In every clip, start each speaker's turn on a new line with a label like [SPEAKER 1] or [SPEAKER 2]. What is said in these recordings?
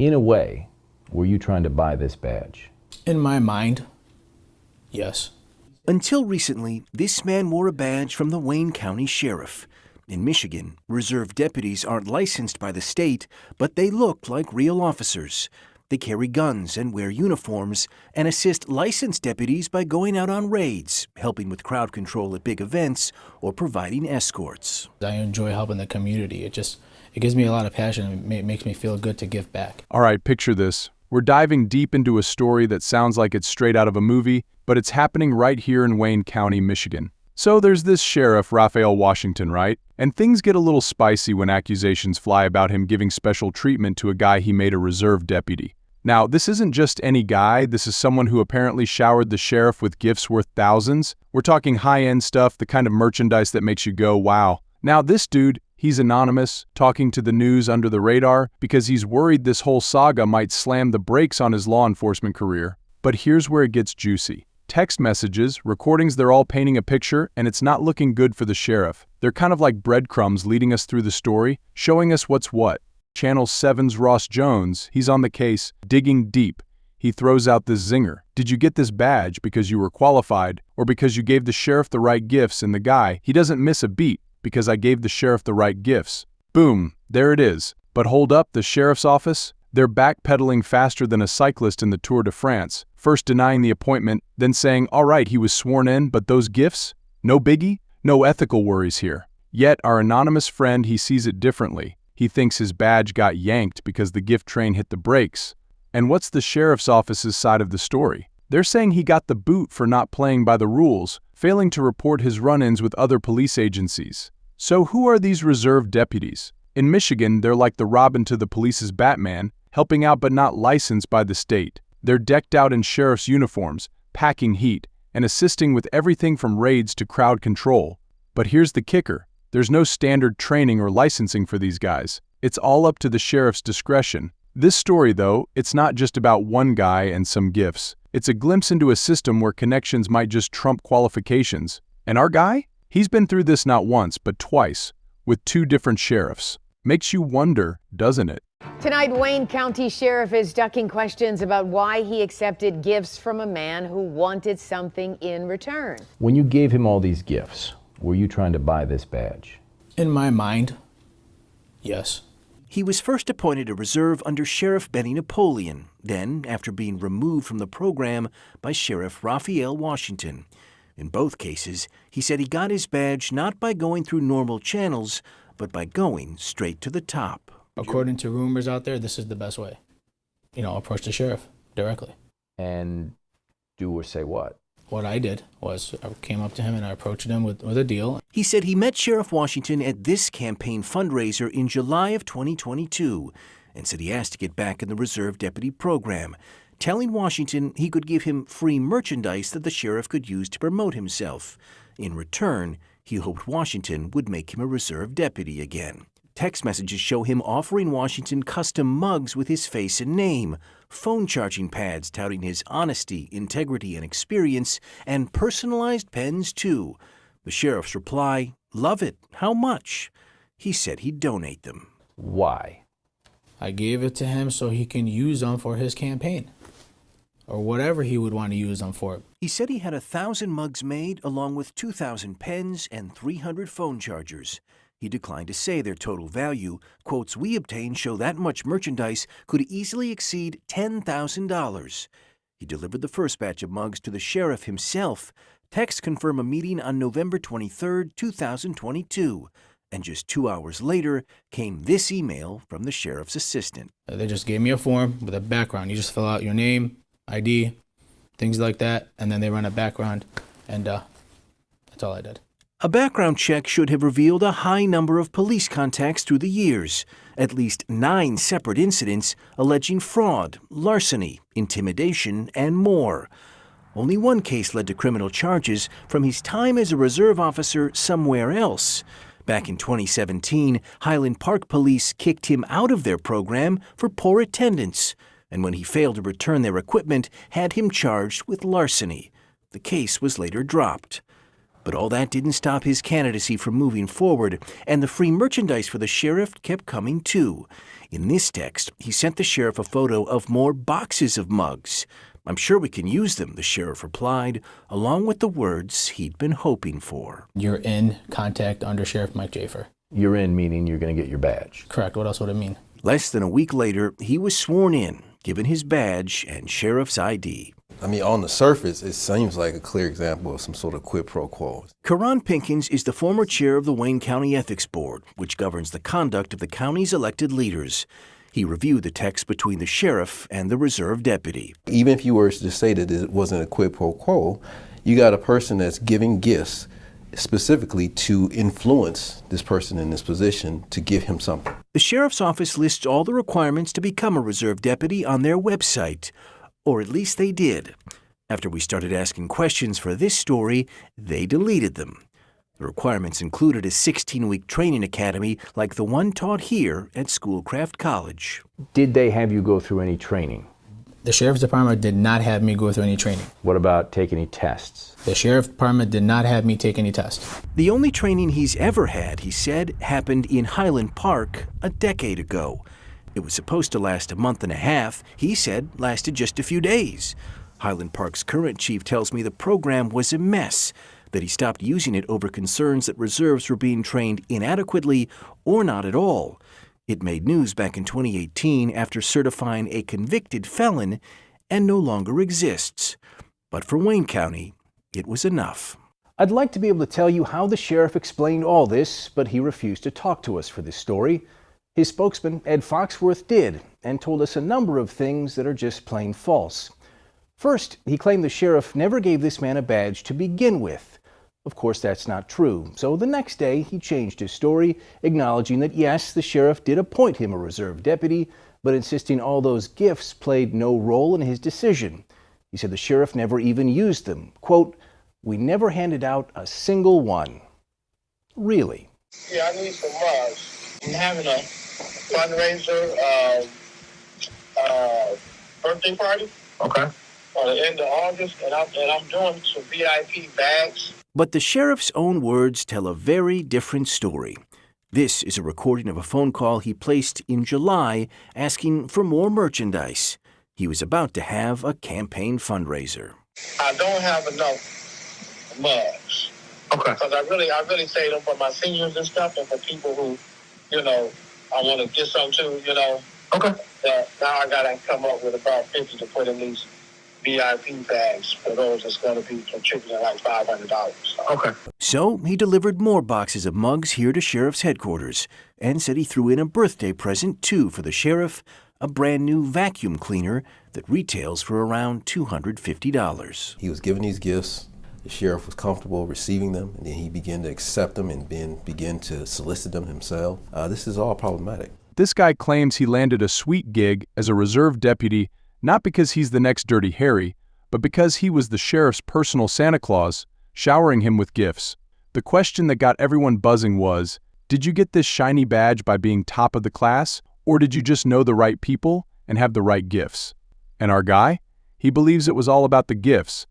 [SPEAKER 1] In a way, were you trying to buy this badge?
[SPEAKER 2] In my mind, yes.
[SPEAKER 3] Until recently, this man wore a badge from the Wayne County Sheriff. In Michigan, reserve deputies aren't licensed by the state, but they look like real officers. They carry guns and wear uniforms and assist licensed deputies by going out on raids, helping with crowd control at big events, or providing escorts.
[SPEAKER 2] I enjoy helping the community. It gives me a lot of passion and it makes me feel good to give back.
[SPEAKER 4] All right, picture this. We're diving deep into a story that sounds like it's straight out of a movie, but it's happening right here in Wayne County, Michigan. So there's this sheriff, Raphael Washington, right? And things get a little spicy when accusations fly about him giving special treatment to a guy he made a reserve deputy. Now, this isn't just any guy, this is someone who apparently showered the sheriff with gifts worth thousands. We're talking high-end stuff, the kind of merchandise that makes you go, wow. Now, this dude, he's anonymous, talking to the news under the radar because he's worried this whole saga might slam the brakes on his law enforcement career. But here's where it gets juicy. Text messages, recordings, they're all painting a picture, and it's not looking good for the sheriff. They're kind of like breadcrumbs leading us through the story, showing us what's what. Channel 7's Ross Jones, he's on the case, digging deep. He throws out this zinger. Did you get this badge because you were qualified, or because you gave the sheriff the right gifts? And the guy, he doesn't miss a beat, because I gave the sheriff the right gifts. Boom, there it is. But hold up, the sheriff's office? They're backpedaling faster than a cyclist in the Tour de France, first denying the appointment, then saying, all right, he was sworn in, but those gifts? No biggie? No ethical worries here. Yet our anonymous friend, he sees it differently. He thinks his badge got yanked because the gift train hit the brakes. And what's the sheriff's office's side of the story? They're saying he got the boot for not playing by the rules, failing to report his run-ins with other police agencies. So who are these reserve deputies? In Michigan, they're like the Robin to the police's Batman, helping out but not licensed by the state. They're decked out in sheriff's uniforms, packing heat, and assisting with everything from raids to crowd control. But here's the kicker. There's no standard training or licensing for these guys. It's all up to the sheriff's discretion. This story, though, it's not just about one guy and some gifts. It's a glimpse into a system where connections might just trump qualifications. And our guy? He's been through this not once, but twice, with 2 different sheriffs. Makes you wonder, doesn't it?
[SPEAKER 5] Tonight, Wayne County Sheriff is ducking questions about why he accepted gifts from a man who wanted something in return.
[SPEAKER 1] When you gave him all these gifts, were you trying to buy this badge?
[SPEAKER 2] In my mind, yes.
[SPEAKER 3] He was first appointed a reserve under Sheriff Benny Napoleon, then, after being removed from the program, by Sheriff Raphael Washington. In both cases, he said he got his badge not by going through normal channels, but by going straight to the top.
[SPEAKER 2] According to rumors out there, this is the best way. Approach the sheriff directly.
[SPEAKER 1] And do or say what?
[SPEAKER 2] What I did was I came up to him and I approached him with a deal.
[SPEAKER 3] He said he met Sheriff Washington at this campaign fundraiser in July of 2022 and said he asked to get back in the reserve deputy program, telling Washington he could give him free merchandise that the sheriff could use to promote himself. In return, he hoped Washington would make him a reserve deputy again. Text messages show him offering Washington custom mugs with his face and name, phone charging pads touting his honesty, integrity, and experience, and personalized pens, too. The sheriff's reply, love it. How much? He said he'd donate them.
[SPEAKER 1] Why?
[SPEAKER 2] I gave it to him so he can use them for his campaign, or whatever he would want to use them for.
[SPEAKER 3] He said he had 1,000 mugs made, along with 2,000 pens and 300 phone chargers. He declined to say their total value. Quotes we obtained show that much merchandise could easily exceed $10,000. He delivered the first batch of mugs to the sheriff himself. Texts confirm a meeting on November 23, 2022. And just 2 hours later came this email from the sheriff's assistant.
[SPEAKER 2] They just gave me a form with a background. You just fill out your name, ID, things like that, and then they run a background, and that's all I did.
[SPEAKER 3] A background check should have revealed a high number of police contacts through the years, at least 9 separate incidents alleging fraud, larceny, intimidation, and more. Only one case led to criminal charges from his time as a reserve officer somewhere else. Back in 2017, Highland Park Police kicked him out of their program for poor attendance, and when he failed to return their equipment, had him charged with larceny. The case was later dropped. But all that didn't stop his candidacy from moving forward, and the free merchandise for the sheriff kept coming too. In this text, he sent the sheriff a photo of more boxes of mugs. "I'm sure we can use them," the sheriff replied, along with the words he'd been hoping for.
[SPEAKER 2] You're in contact under Sheriff Mike Jafer.
[SPEAKER 1] You're in, meaning you're going to get your badge.
[SPEAKER 2] Correct. What else would it mean?
[SPEAKER 3] Less than a week later, he was sworn in, given his badge and sheriff's ID.
[SPEAKER 6] I mean, on the surface, it seems like a clear example of some sort of quid pro quo.
[SPEAKER 3] Karan Pinkins is the former chair of the Wayne County Ethics Board, which governs the conduct of the county's elected leaders. He reviewed the text between the sheriff and the reserve deputy.
[SPEAKER 6] Even if you were to say that it wasn't a quid pro quo, you got a person that's giving gifts specifically to influence this person in this position to give him something.
[SPEAKER 3] The sheriff's office lists all the requirements to become a reserve deputy on their website, or at least they did. After we started asking questions for this story, they deleted them. The requirements included a 16-week training academy like the one taught here at Schoolcraft College.
[SPEAKER 1] Did they have you go through any training?
[SPEAKER 2] The Sheriff's Department did not have me go through any training.
[SPEAKER 1] What about take any tests?
[SPEAKER 2] The Sheriff's Department did not have me take any tests.
[SPEAKER 3] The only training he's ever had, he said, happened in Highland Park a decade ago. It was supposed to last a month and a half. He said lasted just a few days. Highland Park's current chief tells me the program was a mess, that he stopped using it over concerns that reserves were being trained inadequately or not at all. It made news back in 2018 after certifying a convicted felon and no longer exists. But for Wayne County, it was enough.
[SPEAKER 1] I'd like to be able to tell you how the sheriff explained all this, but he refused to talk to us for this story. His spokesman, Ed Foxworth, did, and told us a number of things that are just plain false. First, he claimed the sheriff never gave this man a badge to begin with. Of course, that's not true. So the next day, he changed his story, acknowledging that yes, the sheriff did appoint him a reserve deputy, but insisting all those gifts played no role in his decision. He said the sheriff never even used them. Quote, "We never handed out a single one." Really?
[SPEAKER 7] Yeah, I need some mugs. I'm having a fundraiser birthday party. Okay. On the end of August, and I'm doing some VIP bags.
[SPEAKER 3] But the sheriff's own words tell a very different story. This is a recording of a phone call he placed in July asking for more merchandise. He was about to have a campaign fundraiser.
[SPEAKER 7] I don't have enough mugs. Okay. Because I really save them for my seniors and stuff, and for people who, I want to get some to, Okay. Now I got to come up with about 50 to put in these VIP bags for those that's going to be contributing like $500. Okay.
[SPEAKER 3] So he delivered more boxes of mugs here to sheriff's headquarters and said he threw in a birthday present too for the sheriff, a brand new vacuum cleaner that retails for around $250.
[SPEAKER 6] He was given these gifts. The sheriff was comfortable receiving them, and then he began to accept them and then began to solicit them himself. This is all problematic.
[SPEAKER 4] This guy claims he landed a sweet gig as a reserve deputy not because he's the next Dirty Harry, but because he was the sheriff's personal Santa Claus, showering him with gifts. The question that got everyone buzzing was, did you get this shiny badge by being top of the class, or did you just know the right people and have the right gifts? And our guy? He believes it was all about the gifts.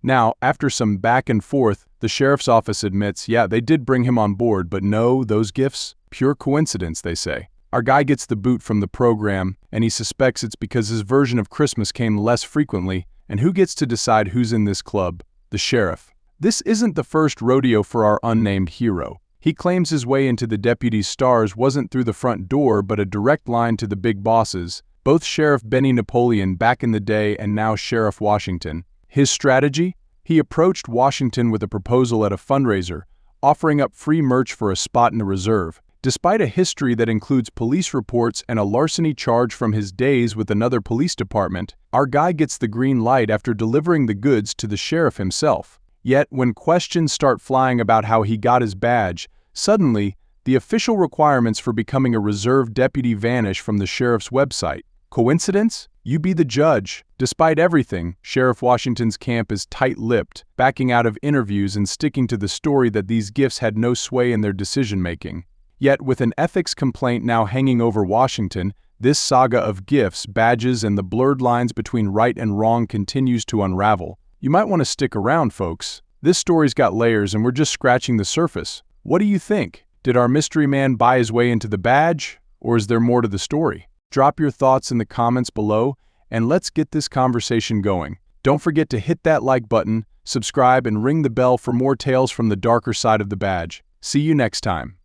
[SPEAKER 4] Now, after some back and forth, the sheriff's office admits, yeah, they did bring him on board, but no, those gifts? Pure coincidence, they say. Our guy gets the boot from the program, and he suspects it's because his version of Christmas came less frequently, and who gets to decide who's in this club? The sheriff. This isn't the first rodeo for our unnamed hero. He claims his way into the deputy's stars wasn't through the front door, but a direct line to the big bosses, both Sheriff Benny Napoleon back in the day and now Sheriff Washington. His strategy? He approached Washington with a proposal at a fundraiser, offering up free merch for a spot in the reserve. Despite a history that includes police reports and a larceny charge from his days with another police department, our guy gets the green light after delivering the goods to the sheriff himself. Yet, when questions start flying about how he got his badge, suddenly, the official requirements for becoming a reserve deputy vanish from the sheriff's website. Coincidence? You be the judge. Despite everything, Sheriff Washington's camp is tight-lipped, backing out of interviews and sticking to the story that these gifts had no sway in their decision-making. Yet, with an ethics complaint now hanging over Washington, this saga of gifts, badges, and the blurred lines between right and wrong continues to unravel. You might want to stick around, folks. This story's got layers and we're just scratching the surface. What do you think? Did our mystery man buy his way into the badge? Or is there more to the story? Drop your thoughts in the comments below and let's get this conversation going. Don't forget to hit that like button, subscribe, and ring the bell for more tales from the darker side of the badge. See you next time.